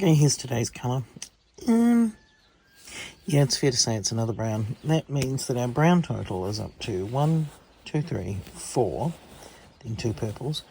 Okay, here's today's colour. Yeah, it's fair to say it's another brown. That means that our brown total is up to 1, 2, 3, 4, then 2 purples,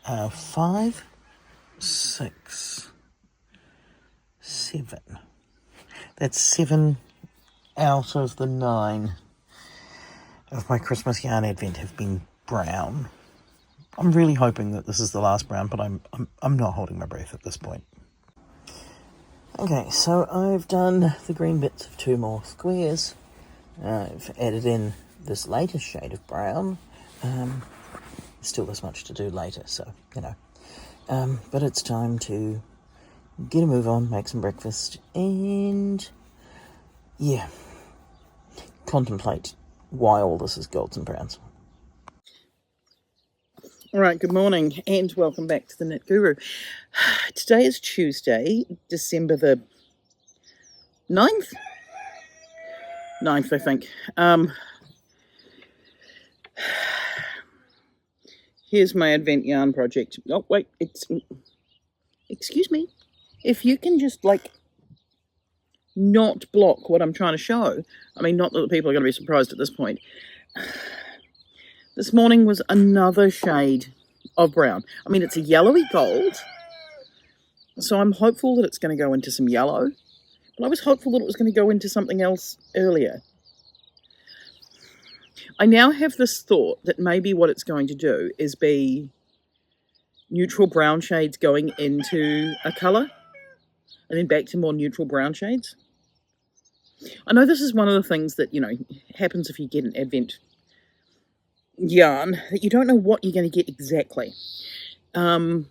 5, 6, 7. That's 7 out of the 9 of my Christmas yarn advent have been brown. I'm really hoping that this is the last brown, but I'm not holding my breath at this point. Okay, so I've done the green bits of 2 more squares. I've added in this latest shade of brown. Still this much to do later, so, you know. But it's time to get a move on, make some breakfast, and, yeah, contemplate why all this is golds and browns. All right, good morning and welcome back to the Knit Guru. Today is Tuesday, December the 9th? 9th, I think. Here's my Advent yarn project. Oh, wait, excuse me. If you can just, not block what I'm trying to show. I mean, not that the people are going to be surprised at this point. This morning was another shade of brown. I mean, it's a yellowy gold, so I'm hopeful that it's going to go into some yellow. But I was hopeful that it was going to go into something else earlier. I now have this thought that maybe what it's going to do is be neutral brown shades going into a colour, and then back to more neutral brown shades. I know this is one of the things that, happens if you get an Advent yarn, that you don't know what you're going to get exactly. And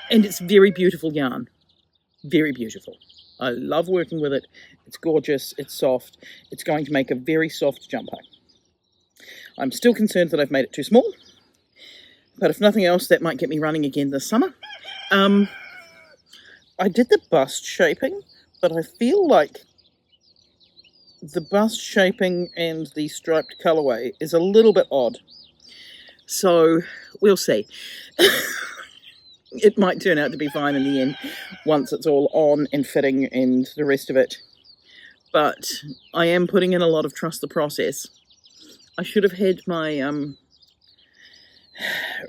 it's very beautiful yarn. Very beautiful. I love working with it. It's gorgeous. It's soft. It's going to make a very soft jumper. I'm still concerned that I've made it too small. But if nothing else, that might get me running again this summer. I did the bust shaping, but I feel like the bust shaping and the striped colourway is a little bit odd. So we'll see. It might turn out to be fine in the end once it's all on and fitting and the rest of it. But I am putting in a lot of trust the process. I should have had my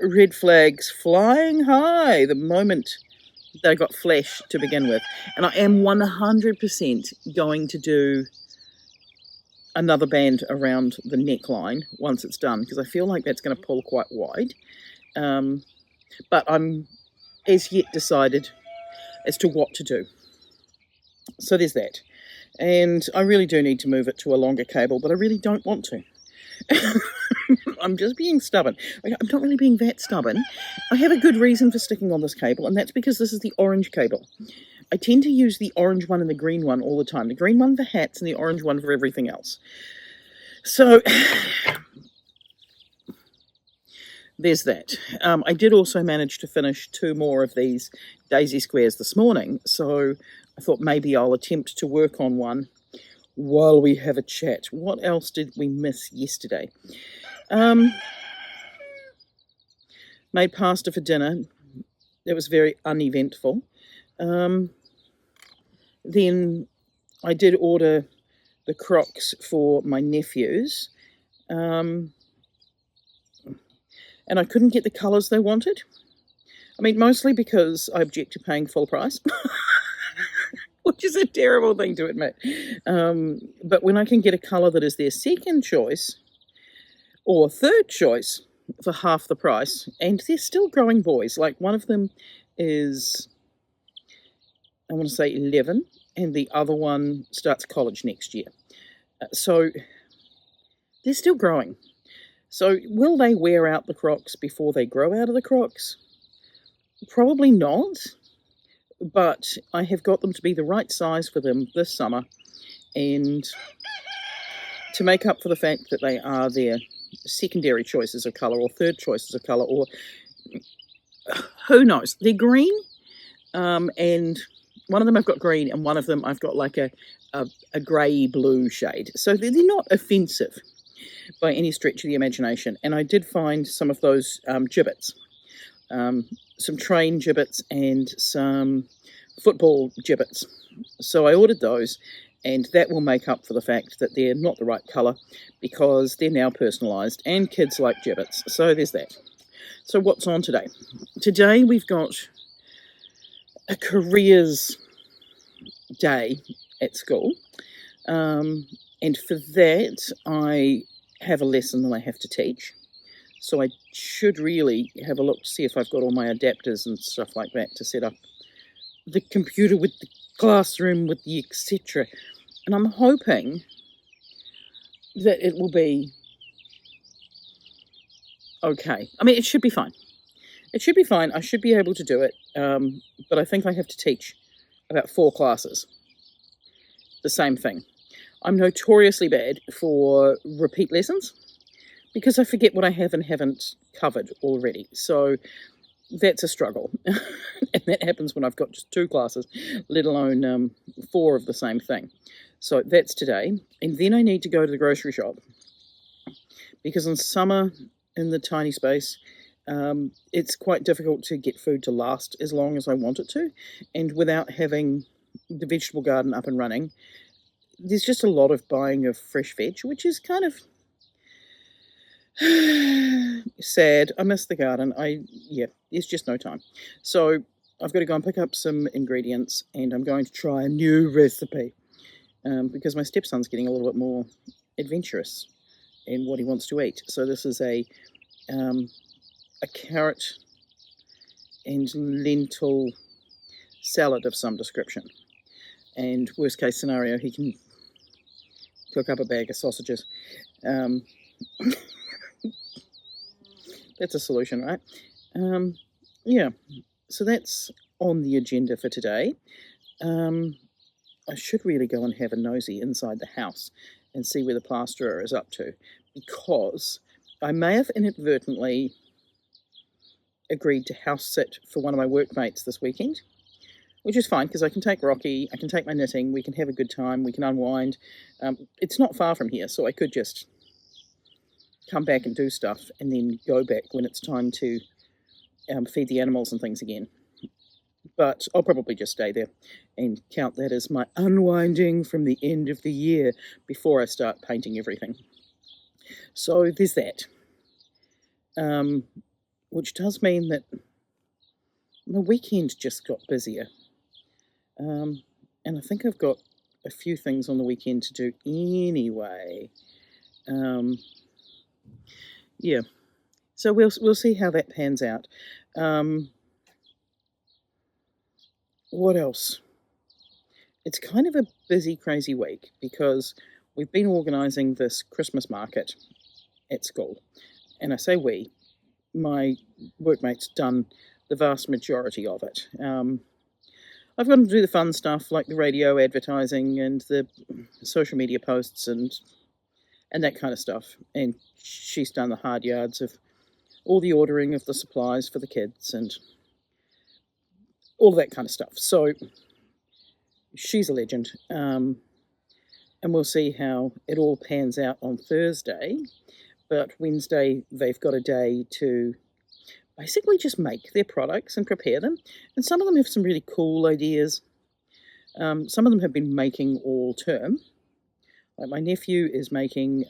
red flags flying high the moment they got flash to begin with. And I am 100% going to do another band around the neckline once it's done, because I feel like that's going to pull quite wide. But I'm as yet decided as to what to do. So there's that. And I really do need to move it to a longer cable, but I really don't want to. I'm just being stubborn. I'm not really being that stubborn. I have a good reason for sticking on this cable, and that's because this is the orange cable. I tend to use the orange one and the green one all the time. The green one for hats and the orange one for everything else. So there's that. I did also manage to finish 2 more of these daisy squares this morning, so I thought maybe I'll attempt to work on one while we have a chat. What else did we miss yesterday? Made pasta for dinner. It was very uneventful. Then I did order the Crocs for my nephews. And I couldn't get the colours they wanted. I mean, mostly because I object to paying full price. Which is a terrible thing to admit. But when I can get a colour that is their second choice or third choice for half the price, and they're still growing boys. Like, one of them is, I want to say 11, and the other one starts college next year. So they're still growing. So will they wear out the Crocs before they grow out of the Crocs? Probably not. But I have got them to be the right size for them this summer, and to make up for the fact that they are their secondary choices of colour or third choices of colour, or who knows. They're green, and one of them I've got green and one of them I've got like a grey-blue shade. So they're not offensive by any stretch of the imagination. And I did find some of those gibbets. some train gibbets and some football gibbets. So I ordered those, and that will make up for the fact that they're not the right colour, because they're now personalised and kids like gibbets. So there's that. So what's on today? Today we've got a careers day at school, and for that I have a lesson that I have to teach. So I should really have a look to see if I've got all my adapters and stuff like that to set up the computer with the classroom, with the etc. And I'm hoping that it will be okay. I mean, it should be fine. It should be fine. I should be able to do it. But I think I have to teach about 4 classes. The same thing. I'm notoriously bad for repeat lessons, because I forget what I have and haven't covered already. So that's a struggle. And that happens when I've got just 2 classes, let alone 4 of the same thing. So that's today. And then I need to go to the grocery shop, because in summer, in the tiny space, it's quite difficult to get food to last as long as I want it to. And without having the vegetable garden up and running, there's just a lot of buying of fresh veg, which is kind of sad. I miss the garden. There's just no time. So I've got to go and pick up some ingredients, and I'm going to try a new recipe, because my stepson's getting a little bit more adventurous in what he wants to eat. So this is a carrot and lentil salad of some description. And worst case scenario, he can cook up a bag of sausages. That's a solution, right? Yeah, so that's on the agenda for today. I should really go and have a nosy inside the house and see where the plasterer is up to, because I may have inadvertently agreed to house sit for one of my workmates this weekend, which is fine, because I can take Rocky, I can take my knitting, we can have a good time, we can unwind. It's not far from here, so I could just come back and do stuff and then go back when it's time to feed the animals and things again. But I'll probably just stay there and count that as my unwinding from the end of the year before I start painting everything. So there's that, which does mean that my weekend just got busier. And I think I've got a few things on the weekend to do anyway. Yeah, so we'll see how that pans out. What else? It's kind of a busy, crazy week, because we've been organising this Christmas market at school. And I say we, my workmate's done the vast majority of it. I've got to do the fun stuff like the radio advertising and the social media posts and that kind of stuff. And she's done the hard yards of all the ordering of the supplies for the kids and all that kind of stuff. So she's a legend. And we'll see how it all pans out on Thursday. But Wednesday, they've got a day to basically just make their products and prepare them. And some of them have some really cool ideas. Some of them have been making all term. Like my nephew is making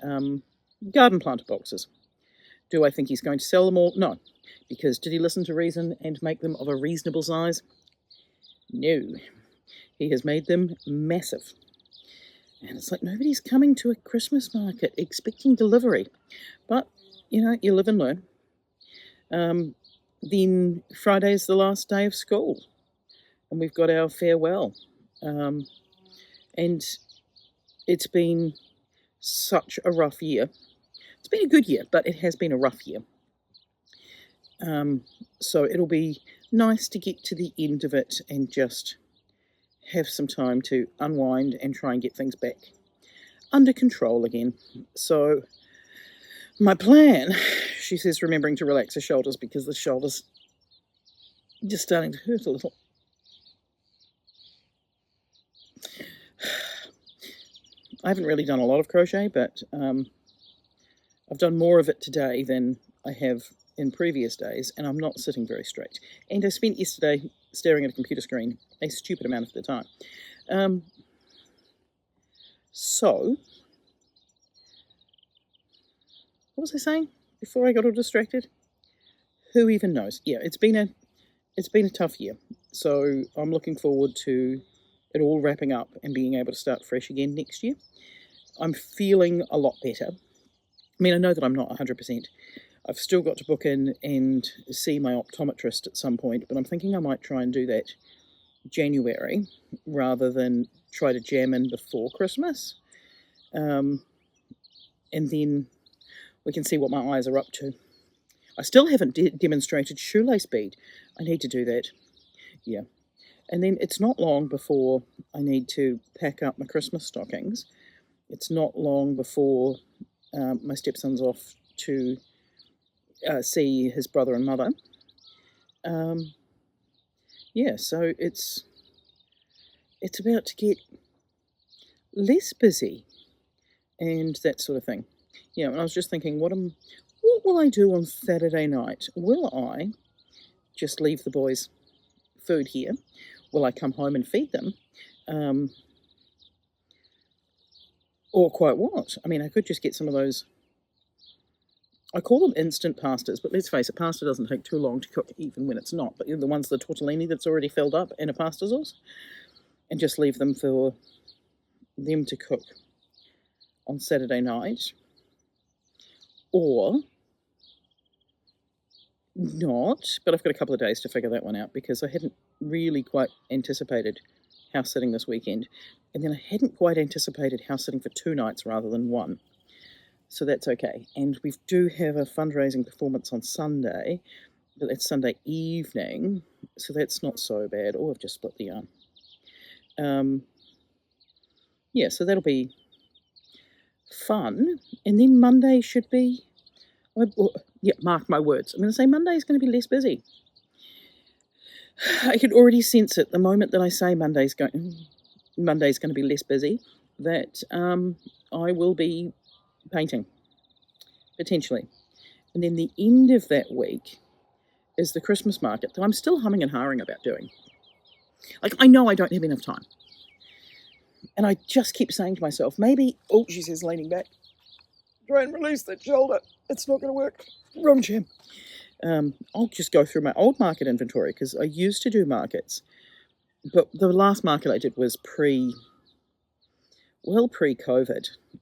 garden planter boxes. Do I think he's going to sell them all? No. Because did he listen to reason and make them of a reasonable size? No. He has made them massive. And it's like, nobody's coming to a Christmas market expecting delivery. But, you live and learn. Then Friday's the last day of school. And we've got our farewell. And it's been such a rough year. It's been a good year, but it has been a rough year. So it'll be nice to get to the end of it and just have some time to unwind and try and get things back under control again. So my plan, she says, remembering to relax her shoulders, because the shoulders just starting to hurt a little. I haven't really done a lot of crochet, but I've done more of it today than I have in previous days, and I'm not sitting very straight. And I spent yesterday staring at a computer screen a stupid amount of the time. So, what was I saying before I got all distracted? Who even knows? Yeah, it's been a tough year. So I'm looking forward to it all wrapping up and being able to start fresh again next year. I'm feeling a lot better. I mean, I know that I'm not 100%. I've still got to book in and see my optometrist at some point, but I'm thinking I might try and do that January rather than try to jam in before Christmas. And then we can see what my eyes are up to. I still haven't demonstrated shoelace bead. I need to do that. Yeah. And then it's not long before I need to pack up my Christmas stockings. It's not long before my stepson's off to see his brother and mother. Yeah, so it's about to get less busy and that sort of thing. Yeah, and I was just thinking, what will I do on Saturday night? Will I just leave the boys food here? Will I come home and feed them? Or quite what? I mean, I could just get some of those, I call them instant pastas, but let's face it, pasta doesn't take too long to cook, even when it's not. But the ones, the tortellini that's already filled up in a pasta sauce, and just leave them for them to cook on Saturday night. Or not, but I've got a couple of days to figure that one out because I hadn't really quite anticipated house sitting this weekend. And then I hadn't quite anticipated house sitting for 2 nights rather than 1. So that's okay. And we do have a fundraising performance on Sunday, but it's Sunday evening, so that's not so bad. Oh, I've just split the yarn. Yeah, so that'll be fun. And then Monday should be, yeah, mark my words. I'm going to say Monday is going to be less busy. I can already sense it the moment that I say Monday's going to be less busy, that I will be painting, potentially. And then the end of that week is the Christmas market that I'm still humming and hawing about doing. Like, I know I don't have enough time. And I just keep saying to myself, maybe, oh, she says, leaning back, try and release that shoulder. It's not going to work. Wrong chair. I'll just go through my old market inventory because I used to do markets. But the last market I did was pre-COVID.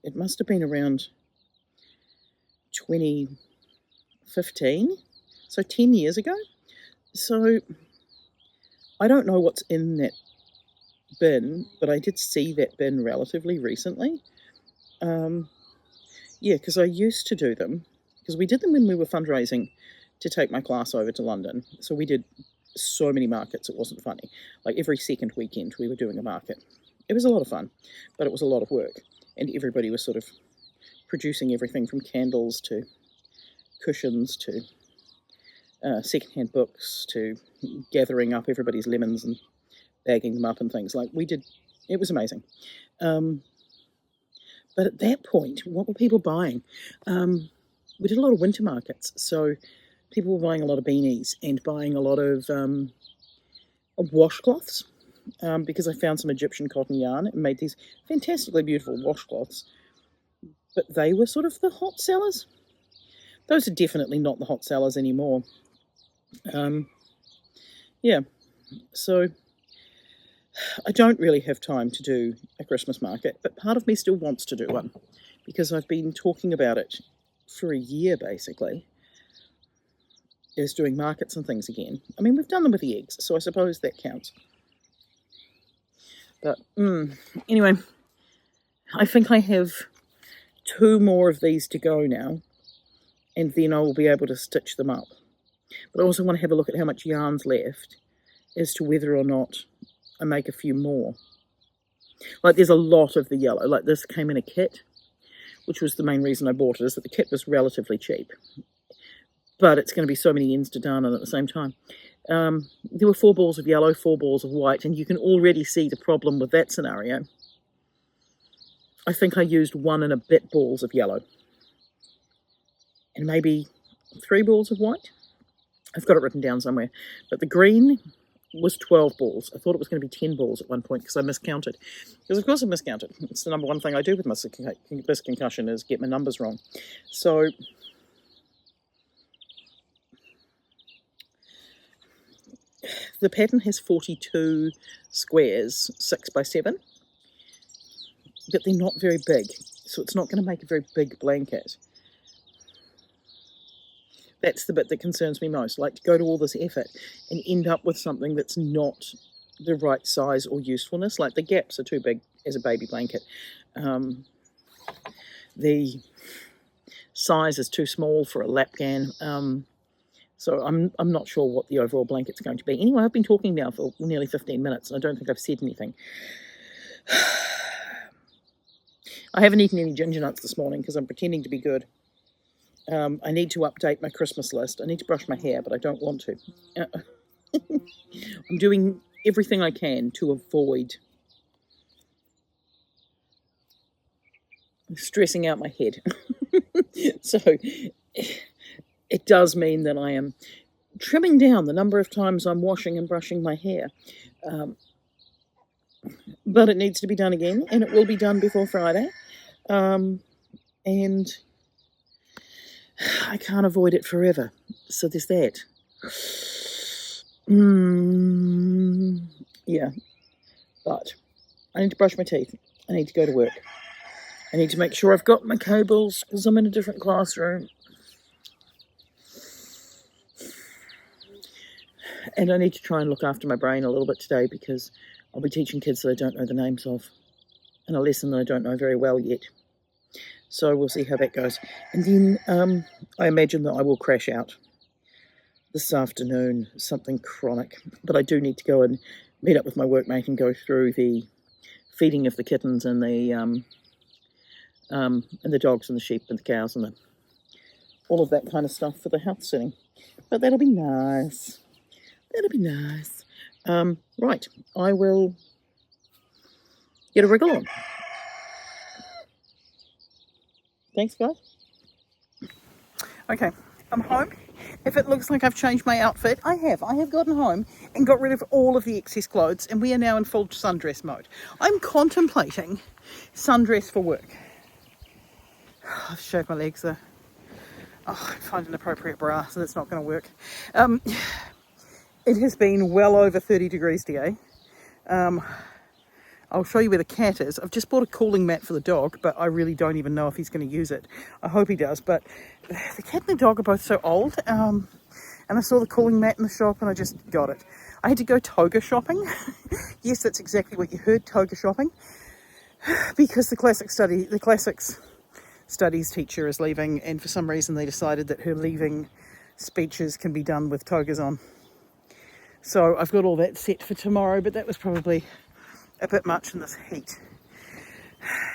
It must have been around 2015, so 10 years ago. So I don't know what's in that bin, but I did see that bin relatively recently. Yeah, because I used to do them, because we did them when we were fundraising to take my class over to London. So we did so many markets, it wasn't funny. Like every second weekend we were doing a market. It was a lot of fun, but it was a lot of work. And everybody was sort of producing everything from candles to cushions to secondhand books to gathering up everybody's lemons and bagging them up and things. Like we did, it was amazing. But at that point, what were people buying? We did a lot of winter markets, so people were buying a lot of beanies and buying a lot of washcloths, because I found some Egyptian cotton yarn and made these fantastically beautiful washcloths. But they were sort of the hot sellers. Those are definitely not the hot sellers anymore. Yeah, so I don't really have time to do a Christmas market, but part of me still wants to do one because I've been talking about it for a year, basically, is doing markets and things again. I mean, we've done them with the eggs, so I suppose that counts. But anyway, I think I have 2 more of these to go now, and then I will be able to stitch them up. But I also want to have a look at how much yarn's left as to whether or not I make a few more. Like there's a lot of the yellow. Like this came in a kit, which was the main reason I bought it, is that the kit was relatively cheap. But it's going to be so many ends to darn on at the same time. There were 4 balls of yellow, 4 balls of white, and you can already see the problem with that scenario. I think I used 1 and a bit balls of yellow. And maybe 3 balls of white. I've got it written down somewhere. But the green was 12 balls. I thought it was going to be 10 balls at one point because I miscounted. Because of course I miscounted. It's the number one thing I do with this concussion is get my numbers wrong. So the pattern has 42 squares, 6 by 7, but they're not very big. So it's not going to make a very big blanket. That's the bit that concerns me most. Like to go to all this effort and end up with something that's not the right size or usefulness. Like the gaps are too big as a baby blanket. The size is too small for a lapgan. So I'm not sure what the overall blanket's going to be. Anyway, I've been talking now for nearly 15 minutes and I don't think I've said anything. I haven't eaten any ginger nuts this morning because I'm pretending to be good. I need to update my Christmas list. I need to brush my hair, but I don't want to. I'm doing everything I can to avoid stressing out my head. So it does mean that I am trimming down the number of times I'm washing and brushing my hair. But it needs to be done again, and it will be done before Friday. And I can't avoid it forever. So there's that. Yeah. But I need to brush my teeth. I need to go to work. I need to make sure I've got my cables because I'm in a different classroom. And I need to try and look after my brain a little bit today because I'll be teaching kids that I don't know the names of and a lesson that I don't know very well yet. So we'll see how that goes. And then I imagine that I will crash out this afternoon, something chronic. But I do need to go and meet up with my workmate and go through the feeding of the kittens and the dogs and the sheep and the cows and all of that kind of stuff for the house sitting. But that'll be nice. That'll be nice. Right, I will get a wriggle on. Thanks, guys. Okay, I'm home. If it looks like I've changed my outfit, I have. I have gotten home and got rid of all of the excess clothes, and we are now in full sundress mode. I'm contemplating sundress for work. I've shaved my legs though. Oh, I find an appropriate bra, so that's not going to work. It has been well over 30 degrees today. I'll show you where the cat is. I've just bought a cooling mat for the dog, but I really don't even know if he's going to use it. I hope he does, but the cat and the dog are both so old. And I saw the cooling mat in the shop and I just got it. I had to go toga shopping. Yes, that's exactly what you heard, toga shopping. Because the classics studies teacher is leaving, and for some reason they decided that her leaving speeches can be done with togas on. So I've got all that set for tomorrow, but that was probably a bit much in this heat.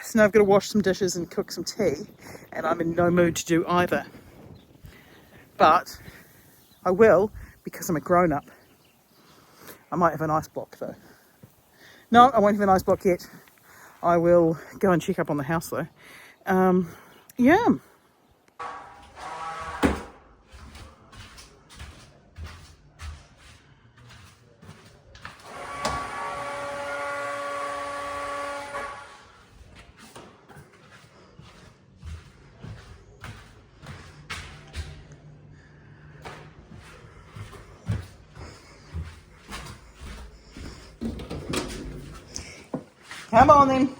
So now I've got to wash some dishes and cook some tea, and I'm in no mood to do either. But I will, because I'm a grown-up. I might have an ice block though. No, I won't have an ice block yet. I will go and check up on the house though. Yeah. Come on then.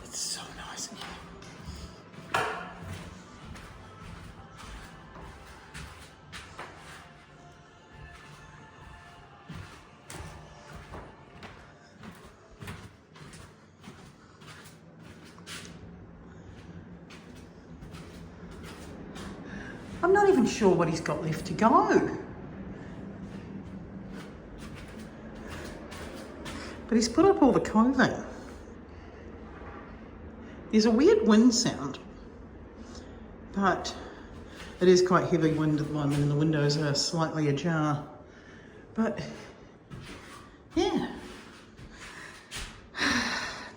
It's so nice in here. I'm not even sure what he's got left to go. But he's put up all the clothing. There's a weird wind sound, but it is quite heavy wind at the moment and the windows are slightly ajar. But yeah,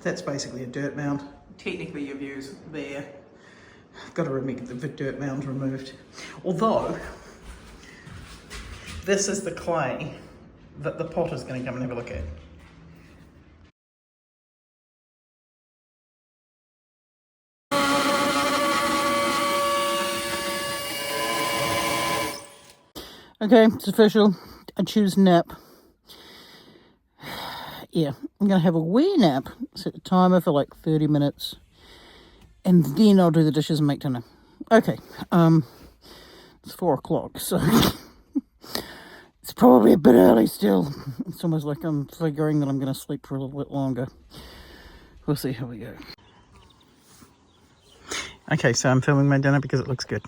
that's basically a dirt mound. Technically your view's there. I've got to get the dirt mound removed. Although, this is the clay that the pot is going to come and have a look at. Okay, it's official. I choose nap. Yeah, I'm going to have a wee nap. Set the timer for like 30 minutes. And then I'll do the dishes and make dinner. Okay, it's 4 o'clock, so it's probably a bit early still. It's almost like I'm figuring that I'm going to sleep for a little bit longer. We'll see how we go. Okay, so I'm filming my dinner because it looks good.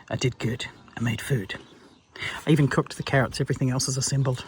I did good. I made food. I even cooked the carrots. Everything else is assembled.